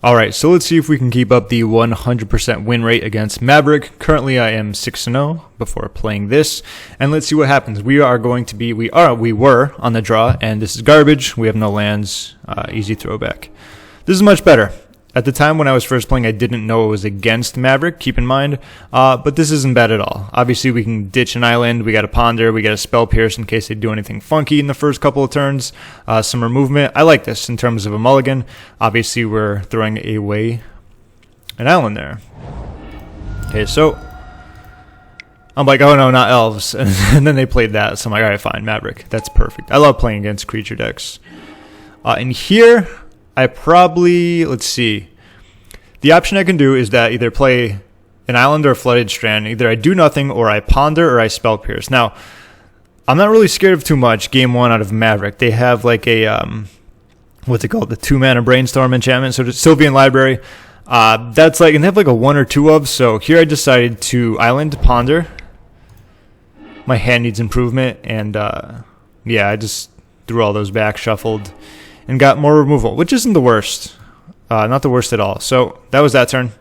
Alright, so let's see if we can keep up the 100% win rate against Maverick. Currently I am 6-0 before playing this, and let's see what happens. We were on the draw, and this is garbage. We have no lands, easy throwback. This is much better. At the time when I was first playing, I didn't know it was against Maverick, keep in mind, but this isn't bad at all. Obviously, we can ditch an island, we got a Ponder, we got a Spell Pierce in case they do anything funky in the first couple of turns, some movement. I like this in terms of a mulligan. Obviously, we're throwing away an island there. Okay, so I'm like, oh no, not elves, and then they played that, so I'm like, alright, fine, Maverick, that's perfect. I love playing against creature decks. And here, I probably, let's see, the option I can do is that either play an island or a Flooded Strand. Either I do nothing, or I Ponder, or I Spell Pierce. Now, I'm not really scared of too much game one out of Maverick. They have like a, what's it called, the 2-mana Brainstorm enchantment, so it's Sylvian Library. That's like, and they have like a 1 or 2 of, so here I decided to island Ponder. My hand needs improvement, and yeah, I just threw all those back, shuffled, and got more removal, which isn't the worst. Not the worst at all. So that was that turn.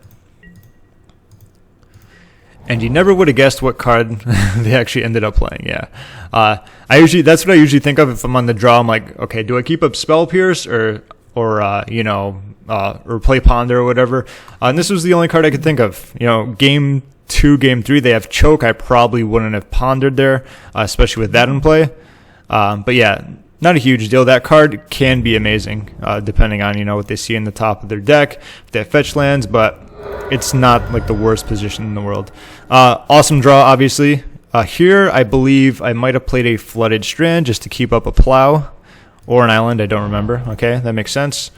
And you never would have guessed what card they actually ended up playing. Yeah. That's what I usually think of if I'm on the draw. I'm like, okay, do I keep up Spell Pierce or play Ponder or whatever? And this was the only card I could think of. You know, game 2, game 3, they have Choke. I probably wouldn't have Pondered there, especially with that in play. But yeah, not a huge deal. That card can be amazing, depending on, what they see in the top of their deck, if they have fetch lands, but it's not like the worst position in the world. Awesome draw, obviously. Here, I believe I might have played a Flooded Strand just to keep up a plow, or an island, I don't remember. Okay, that makes sense.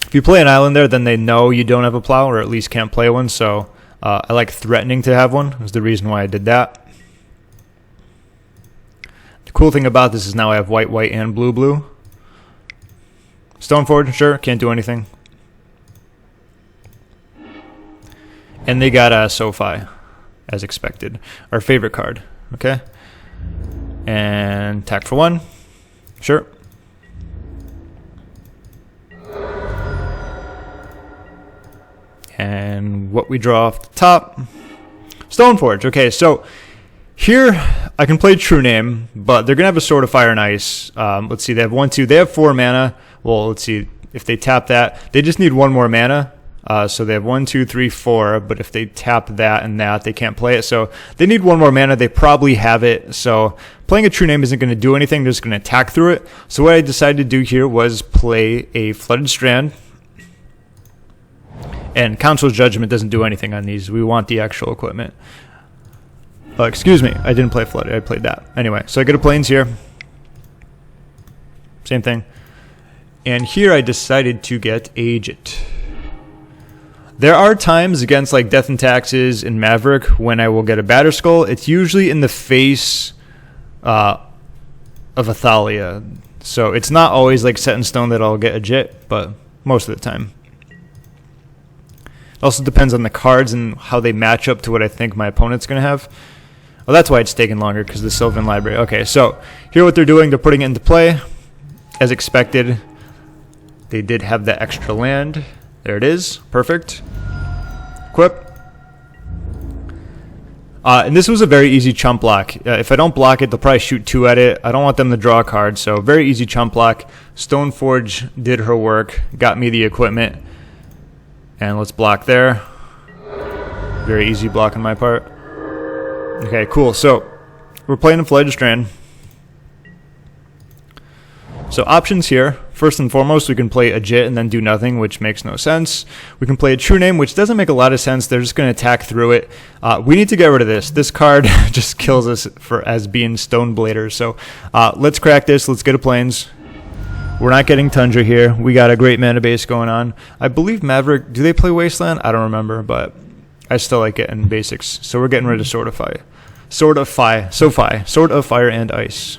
If you play an island there, then they know you don't have a plow, or at least can't play one, so I like threatening to have one, is the reason why I did that. The cool thing about this is now I have white, white, and blue, blue. Stoneforge, sure, can't do anything. And they got a SoFi, as expected. Our favorite card, okay? And attack for 1, sure. And what we draw off the top, Stoneforge. Okay, so here I can play True-Name, but they're going to have a Sword of Fire and Ice. Let's see, they have 1, 2. They have 4 mana. Well, let's see, if they tap that, they just need 1 more mana. So they have 1, 2, 3, 4, but if they tap that and that, they can't play it. So they need 1 more mana. They probably have it. So playing a True-Name isn't going to do anything. They're just going to attack through it. So what I decided to do here was play a Flooded Strand. And Council's Judgment doesn't do anything on these. We want the actual equipment. Excuse me, I didn't play Flooded. I played that. Anyway, so I get a Plains here. Same thing. And here I decided to get a Jitte. There are times against like Death and Taxes and Maverick when I will get a Batterskull. It's usually in the face of Athalia. So it's not always like set in stone that I'll get a Jitte, but most of the time. It also depends on the cards and how they match up to what I think my opponent's going to have. Well, that's why it's taking longer, because the Sylvan Library. Okay, so here what they're doing, they're putting it into play. As expected, they did have the extra land. There it is. Perfect. Equip. And this was a very easy chump block. If I don't block it, they'll probably shoot 2 at it. I don't want them to draw a card, so very easy chump block. Stoneforge did her work, got me the equipment. And let's block there. Very easy block on my part. Okay, cool. So we're playing a Flooded Strand. So options here. First and foremost, we can play a Jitte and then do nothing, which makes no sense. We can play a True-Name, which doesn't make a lot of sense. They're just going to attack through it. We need to get rid of this. This card just kills us as being Stonebladers. So let's crack this. Let's get a Plains. We're not getting Tundra here. We got a great mana base going on. I believe Maverick, do they play Wasteland? I don't remember, but I still like it in basics. So we're getting rid of Sword of Fire. Sword of Fire and Ice.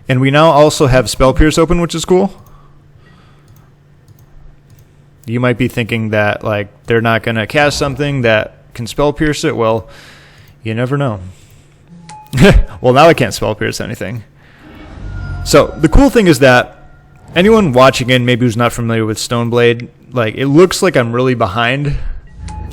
And we now also have Spell Pierce open, which is cool. You might be thinking that like they're not going to cast something that can Spell Pierce it. Well, you never know. Well, now I can't Spell Pierce anything. So the cool thing is that anyone watching in maybe who's not familiar with Stoneblade, like, it looks like I'm really behind.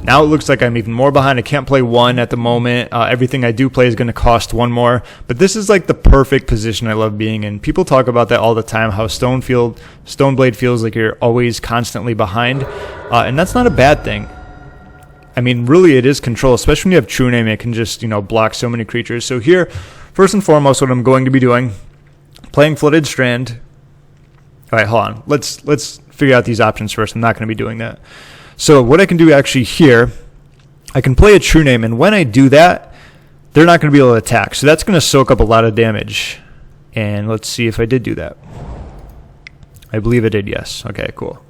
Now it looks like I'm even more behind. I can't play 1 at the moment. Everything I do play is going to cost 1 more. But this is like the perfect position I love being in. People talk about that all the time, how Stoneblade feels like you're always constantly behind. And that's not a bad thing. I mean, really it is control, especially when you have True-Name. It can just, block so many creatures. So here, first and foremost, what I'm going to be doing, playing Flooded Strand. All right, hold on. Let's figure out these options first. I'm not going to be doing that. So what I can do actually here, I can play a True-Name, and when I do that, they're not going to be able to attack. So that's going to soak up a lot of damage. And let's see if I did do that. I believe I did, yes. Okay, cool.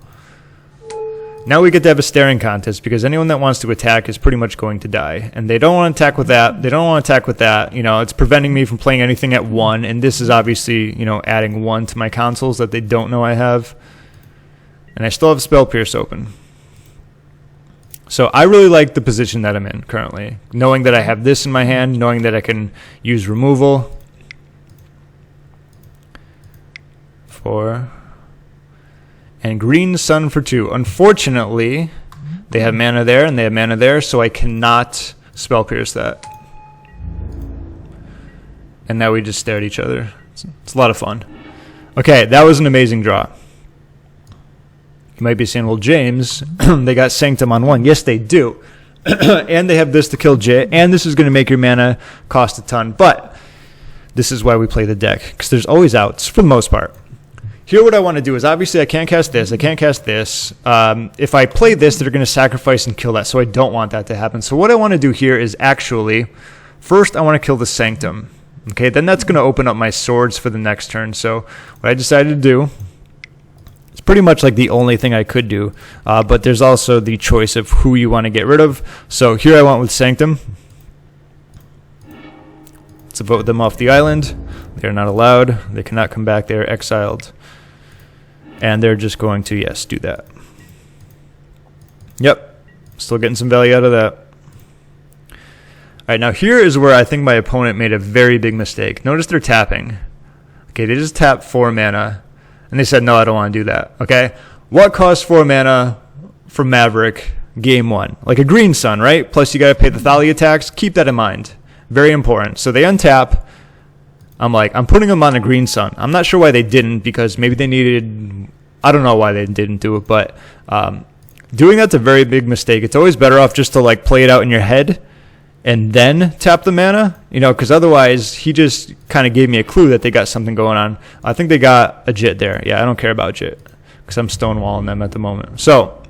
Now we get to have a staring contest, because anyone that wants to attack is pretty much going to die. And they don't want to attack with that. They don't want to attack with that. It's preventing me from playing anything at 1. And this is obviously, adding 1 to my consoles that they don't know I have. And I still have Spell Pierce open. So I really like the position that I'm in currently. Knowing that I have this in my hand, knowing that I can use removal. 4. And green sun for 2. Unfortunately, they have mana there and they have mana there, so I cannot Spell Pierce that. And now we just stare at each other. It's a lot of fun. Okay, that was an amazing draw. You might be saying, well, James, they got Sanctum on 1. Yes, they do. And they have this to kill Jitte, and this is going to make your mana cost a ton. But this is why we play the deck, because there's always outs for the most part. Here what I want to do is, obviously I can't cast this, I can't cast this. If I play this, they're going to sacrifice and kill that, so I don't want that to happen. So what I want to do here is actually, first I want to kill the Sanctum. Okay, then that's going to open up my swords for the next turn. So what I decided to do, it's pretty much like the only thing I could do, but there's also the choice of who you want to get rid of. So here I went with Sanctum. Let's vote them off the island. They're not allowed. They cannot come back. They're exiled. And they're just going to, yes, do that. Yep. Still getting some value out of that. All right, now here is where I think my opponent made a very big mistake. Notice they're tapping. Okay, they just tapped 4 mana. And they said, no, I don't want to do that. Okay? What costs 4 mana from Maverick game 1? Like a green sun, right? Plus you got to pay the Thalia tax. Keep that in mind. Very important. So they untap. I'm like, I'm putting them on a green sun. I'm not sure why they didn't, because maybe they needed, I don't know why they didn't do it, but doing that's a very big mistake. It's always better off just to like play it out in your head and then tap the mana, because otherwise he just kind of gave me a clue that they got something going on. I think they got a Jitte there. Yeah, I don't care about Jitte because I'm stonewalling them at the moment. So,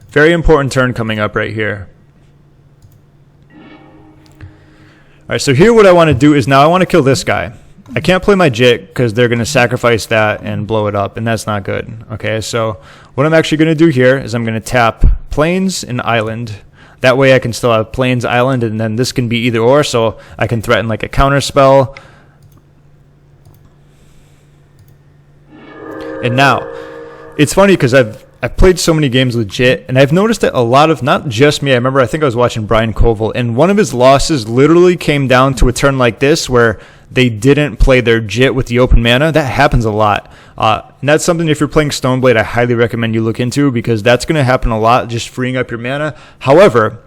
very important turn coming up right here. All right, so here what I want to do is now I want to kill this guy. I can't play my Jitte because they're going to sacrifice that and blow it up, and that's not good. Okay, so what I'm actually going to do here is I'm going to tap Plains and Island. That way I can still have Plains, Island, and then this can be either or, so I can threaten like a Counterspell. And now, it's funny because I've played so many games with Jitte, and I've noticed that a lot of, not just me, I think I was watching Brian Koval, and one of his losses literally came down to a turn like this where they didn't play their Jitte with the open mana. That happens a lot. And that's something, if you're playing Stoneblade, I highly recommend you look into, because that's going to happen a lot, just freeing up your mana. However,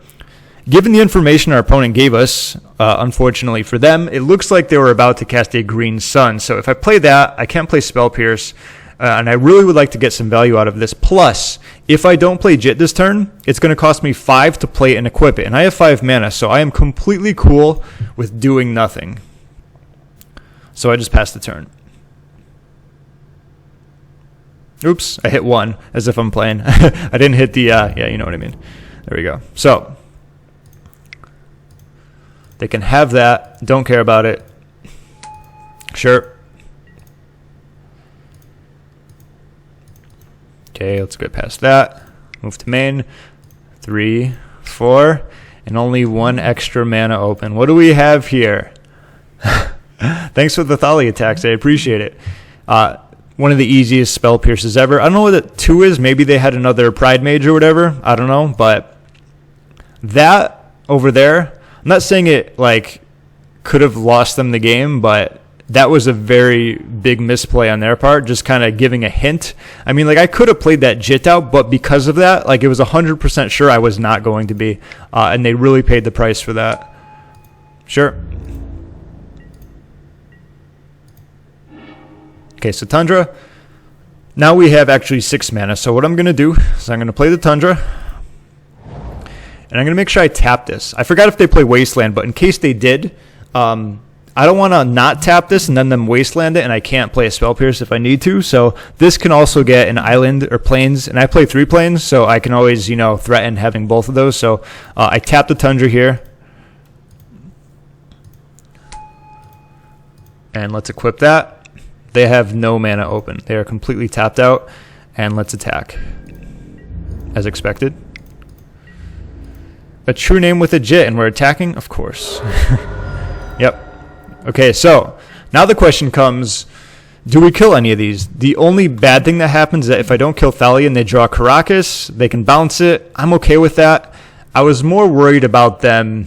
given the information our opponent gave us, unfortunately for them, it looks like they were about to cast a green sun. So if I play that, I can't play Spell Pierce. And I really would like to get some value out of this. Plus, if I don't play Jitte this turn, it's going to cost me 5 to play and equip it. And I have 5 mana, so I am completely cool with doing nothing. So I just passed the turn. Oops, I hit 1, as if I'm playing. I didn't hit the, yeah, you know what I mean. There we go. So, they can have that. Don't care about it. Sure. Okay, let's get past that. Move to main. 3, 4, and only 1 extra mana open. What do we have here? Thanks for the Thalia tax. I appreciate it. One of the easiest spell pierces ever. I don't know what the 2 is. Maybe they had another Pride Mage or whatever. I don't know. But that over there, I'm not saying it like could have lost them the game, but that was a very big misplay on their part, just kind of giving a hint. I mean, like, I could have played that Jitte out, but because of that, like, it was 100% sure I was not going to be, and they really paid the price for that. Sure. Okay, so Tundra. Now we have actually 6 mana, so what I'm going to do is I'm going to play the Tundra, and I'm going to make sure I tap this. I forgot if they play Wasteland, but in case they did, I don't want to not tap this and then them wasteland it, and I can't play a Spell Pierce if I need to. So this can also get an island or plains, and I play 3 plains, so I can always, you know, threaten having both of those. So I tap the Tundra here, and let's equip that. They have no mana open. They are completely tapped out, and let's attack as expected. A true name with a Jitte, and we're attacking, of course. Yep. Okay, so now the question comes, do we kill any of these? The only bad thing that happens is that if I don't kill Thalia and they draw Karakas, they can bounce it. I'm okay with that. I was more worried about them,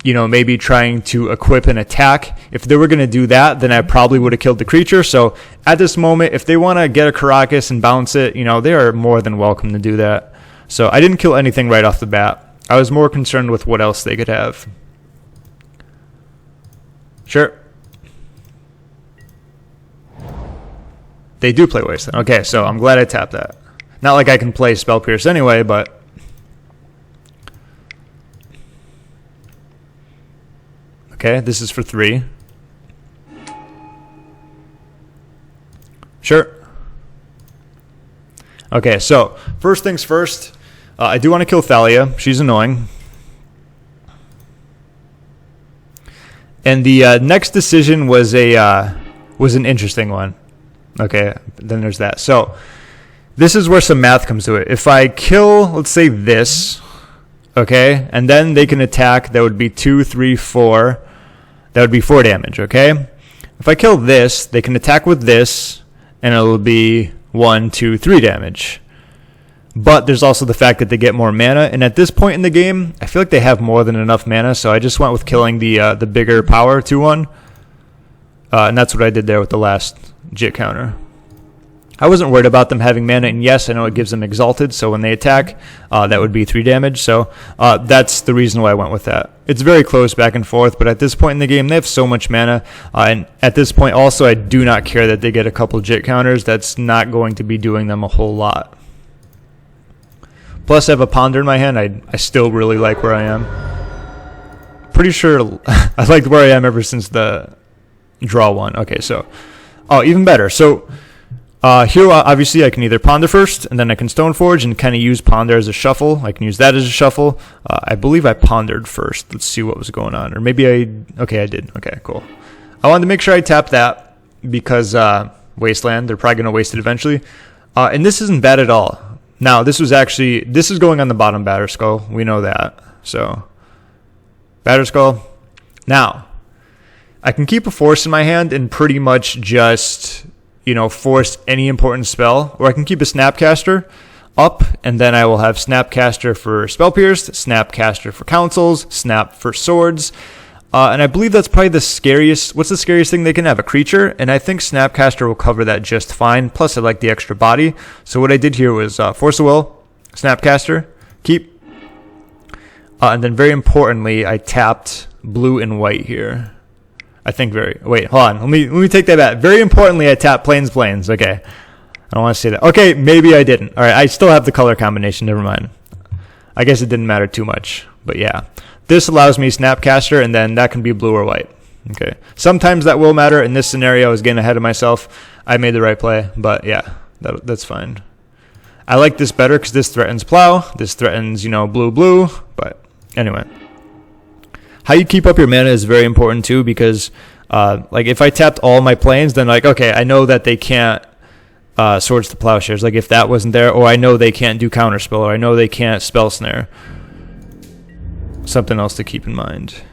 you know, maybe trying to equip an attack. If they were going to do that, then I probably would have killed the creature. So at this moment, if they want to get a Karakas and bounce it, you know, they are more than welcome to do that. So I didn't kill anything right off the bat. I was more concerned with what else they could have. Sure. They do play Wasteland. Okay, so I'm glad I tapped that. Not like I can play Spell Pierce anyway, but... Okay, this is for 3. Sure. Okay, so first things first, I do want to kill Thalia. She's annoying. And the next decision was an interesting one. Okay, then there's that. So this is where some math comes to it. If I kill, let's say this, okay, and then they can attack, that would be 2, 3, 4. That would be 4 damage, okay? If I kill this, they can attack with this, and it'll be 1, 2, 3 damage. But there's also the fact that they get more mana, and at this point in the game, I feel like they have more than enough mana, so I just went with killing the bigger power 2/1, and that's what I did there with the last Jitte counter. I wasn't worried about them having mana, and yes, I know it gives them Exalted, so when they attack, that would be 3 damage, so that's the reason why I went with that. It's very close back and forth, but at this point in the game, they have so much mana, and at this point also, I do not care that they get a couple Jitte counters. That's not going to be doing them a whole lot. Plus, I have a Ponder in my hand. I still really like where I am. Pretty sure I liked where I am ever since the draw one. Okay, so... Oh, even better. So, here, obviously, I can either Ponder first, and then I can Stoneforge, and kind of use Ponder as a shuffle. I can use that as a shuffle. I believe I pondered first. Let's see what was going on. Or maybe okay, I did. Okay, cool. I wanted to make sure I tapped that, because Wasteland, they're probably going to waste it eventually. And this isn't bad at all. Now, this is going on the bottom Batterskull. We know that. So, Batterskull. Now, I can keep a Force in my hand and pretty much just, you know, force any important spell. Or I can keep a Snapcaster up, and then I will have Snapcaster for Spell Pierce, Snapcaster for Councils, Snap for Swords. And I believe that's probably the scariest... What's the scariest thing they can have? A creature? And I think Snapcaster will cover that just fine. Plus, I like the extra body. So what I did here was Force of Will, Snapcaster, keep. And then very importantly, I tapped blue and white here. I think Wait, hold on. Let me take that back. Very importantly, I tapped plains. Okay. I don't want to say that. Okay, maybe I didn't. All right, I still have the color combination. Never mind. I guess it didn't matter too much. But yeah. This allows me Snapcaster, and then that can be blue or white. Okay. Sometimes that will matter. In this scenario, I was getting ahead of myself. I made the right play, but yeah, that's fine. I like this better because this threatens plow. This threatens, you know, blue, but anyway. How you keep up your mana is very important too, because like if I tapped all my plains, then like, okay, I know that they can't Swords to Plowshares. Like if that wasn't there, or I know they can't do Counterspell, or I know they can't Spell Snare. Something else to keep in mind.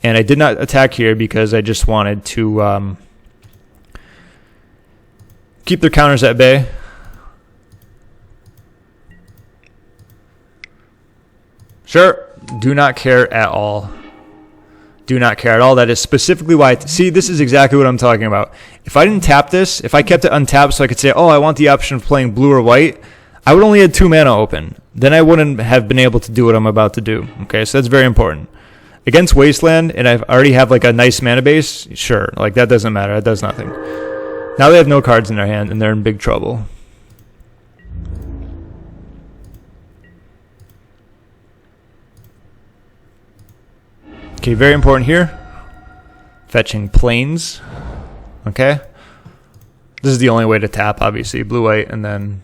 And I did not attack here because I just wanted to keep their counters at bay. Sure, do not care at all. Do not care at all. That is specifically why. See, this is exactly what I'm talking about. If I didn't tap this, if I kept it untapped so I could say, oh, I want the option of playing blue or white, I would only have 2 mana open. Then I wouldn't have been able to do what I'm about to do. Okay, so that's very important. Against Wasteland, and I already have like a nice mana base, sure, like that doesn't matter. That does nothing. Now they have no cards in their hand, and they're in big trouble. Okay, very important here. Fetching planes. Okay. This is the only way to tap, obviously. Blue-white, and then...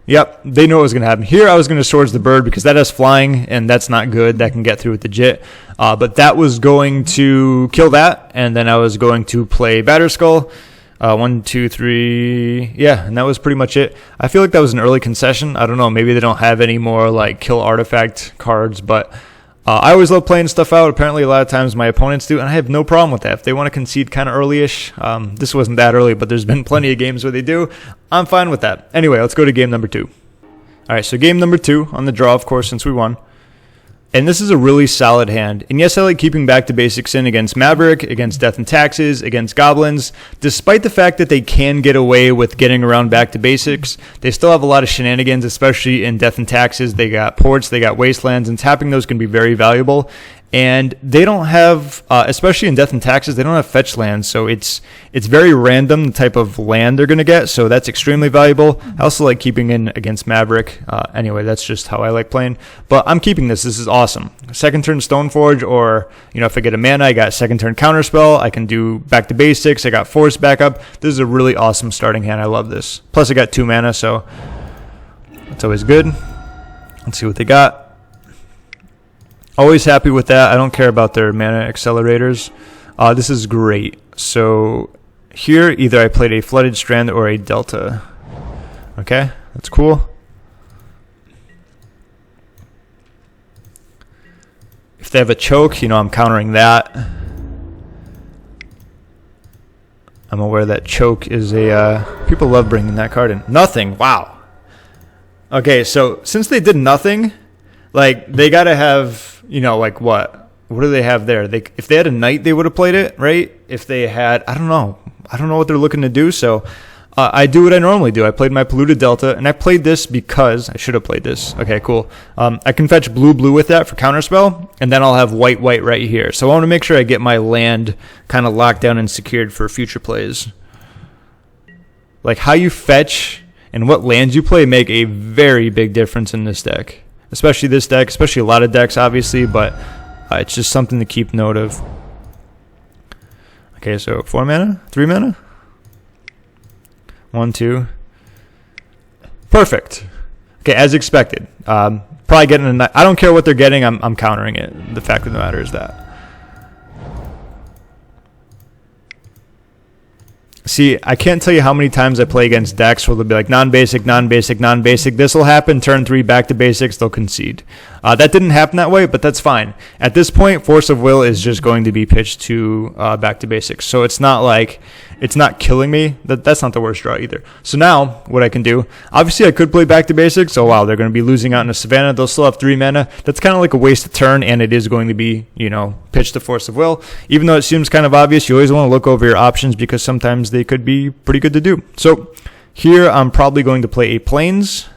Yep, they know what was going to happen. Here I was going to Swords the Bird because that has flying, and that's not good. That can get through with the Jitte. But that was going to kill that, and then I was going to play Batterskull. 1, 2, 3... Yeah, and that was pretty much it. I feel like that was an early concession. I don't know, maybe they don't have any more like kill artifact cards, but... I always love playing stuff out. Apparently, a lot of times my opponents do, and I have no problem with that. If they want to concede kind of early-ish, this wasn't that early, but there's been plenty of games where they do. I'm fine with that. Anyway, let's go to game number 2. All right, so game number 2 on the draw, of course, since we won. And this is a really solid hand. And yes, I like keeping back to basics in against Maverick, against Death and Taxes, against Goblins. Despite the fact that they can get away with getting around back to basics, they still have a lot of shenanigans, especially in Death and Taxes. They got ports, they got wastelands, and tapping those can be very valuable. And they don't have, especially in Death and Taxes, they don't have fetch lands, so it's very random the type of land they're going to get, so that's extremely valuable. I also like keeping in against Maverick. Anyway, that's just how I like playing. But I'm keeping this. This is awesome. Second turn Stoneforge, or, you know, if I get a mana, I got second turn Counterspell. I can do back to basics. I got Force backup. This is a really awesome starting hand. I love this. Plus, I got 2 mana, so that's always good. Let's see what they got. Always happy with that. I don't care about their mana accelerators. This is great. So here, either I played a Flooded Strand or a Delta. Okay, that's cool. If they have a choke, you know, I'm countering that. I'm aware that choke is a... people love bringing that card in. Nothing. Wow. Okay, so since they did nothing, like, they got to have... You know, like what? What do they have there? If they had a knight, they would have played it, right? If they had, I don't know what they're looking to do. So I do what I normally do. I played my Polluted Delta, and I played this because I should have played this. Okay, cool. I can fetch blue with that for Counterspell, and then I'll have white right here. So I want to make sure I get my land kind of locked down and secured for future plays. Like how you fetch and what lands you play make a very big difference in this deck. Especially this deck, especially a lot of decks, obviously, but it's just something to keep note of. Okay, so 4 mana? 3 mana? 1, 2. Perfect. Okay, as expected. Probably getting a knight. I don't care what they're getting, I'm countering it. The fact of the matter is that. See, I can't tell you how many times I play against decks where they'll be like non-basic, non-basic, non-basic. This will happen, turn 3, back to basics, they'll concede. That didn't happen that way, but that's fine. At this point, Force of Will is just going to be pitched to back to basics. So it's not like, it's not killing me. That's not the worst draw either. So now, what I can do, obviously I could play back to basics. Oh wow, they're going to be losing out in a Savannah. They'll still have 3 mana. That's kind of like a waste of turn, and it is going to be, you know, pitched to Force of Will. Even though it seems kind of obvious, you always want to look over your options because sometimes they could be pretty good to do. So here I'm probably going to play a Plains.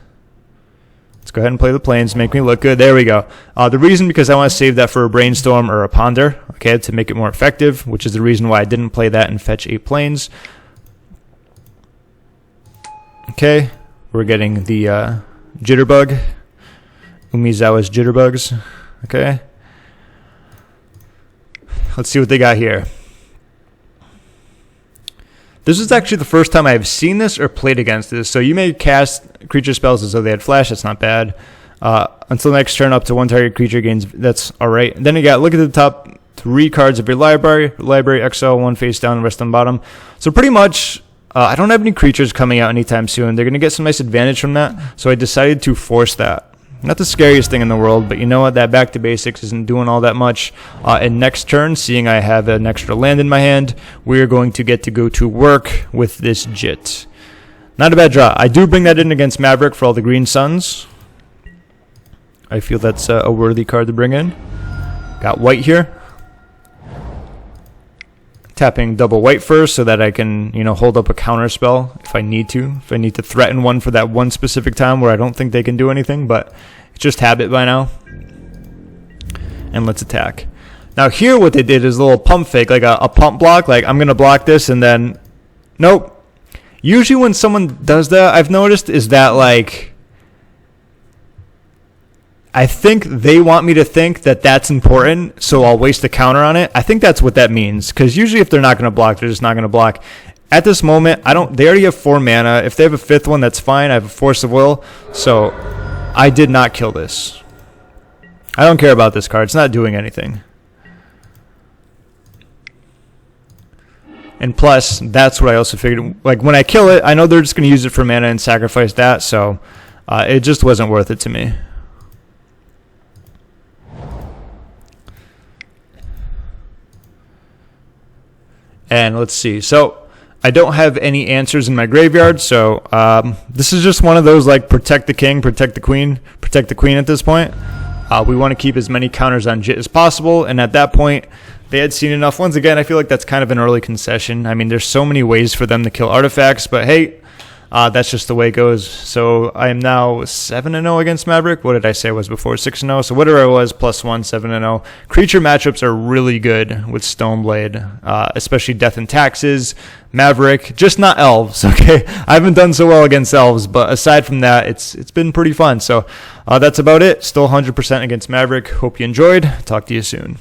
Let's go ahead and play the Plains, make me look good. There we go. The reason, because I want to save that for a Brainstorm or a Ponder, okay, to make it more effective, which is the reason why I didn't play that and fetch a Plains. Okay, we're getting the Jitterbug, Umezawa's Jitterbugs. Okay, let's see what they got here. This is actually the first time I've seen this or played against this. So you may cast creature spells as though they had flash. That's not bad. Until next turn, up to 1 target creature gains. That's all right. And then you got, look at the top 3 cards of your library. Library, exile, 1 face down, rest on bottom. So pretty much, I don't have any creatures coming out anytime soon. They're going to get some nice advantage from that. So I decided to force that. Not the scariest thing in the world, but you know what? That back to basics isn't doing all that much. And next turn, seeing I have an extra land in my hand, we're going to get to go to work with this Jitte. Not a bad draw. I do bring that in against Maverick for all the green suns. I feel that's a worthy card to bring in. Got white here. tapping double white first so that I can, you know, hold up a counter spell if I need to. If I need to threaten one for that one specific time where I don't think they can do anything, but it's just habit by now. And let's attack. Now here what they did is a little pump fake, like a pump block, like I'm going to block this and then, nope. Usually when someone does that, I've noticed, is that like, I think they want me to think that that's important, so I'll waste a counter on it. I think that's what that means, because usually if they're not going to block, they're just not going to block. At this moment, they already have 4 mana. If they have a 5th one, that's fine. I have a Force of Will, so I did not kill this. I don't care about this card. It's not doing anything. And plus, that's what I also figured. Like, when I kill it, I know they're just going to use it for mana and sacrifice that, so it just wasn't worth it to me. And let's see. So I don't have any answers in my graveyard, so this is just one of those, like, protect the king, protect the queen at this point. We want to keep as many counters on Jitte as possible, and at that point, they had seen enough. Once again, I feel like that's kind of an early concession. I mean, there's so many ways for them to kill artifacts, but hey, that's just the way it goes. So I am now 7-0 against Maverick. What did I say I was before? 6-0. So whatever I was, +1, 7-0. Creature matchups are really good with Stoneblade, especially Death and Taxes, Maverick, just not elves, okay? I haven't done so well against elves, but aside from that, it's been pretty fun. So that's about it. Still 100% against Maverick. Hope you enjoyed. Talk to you soon.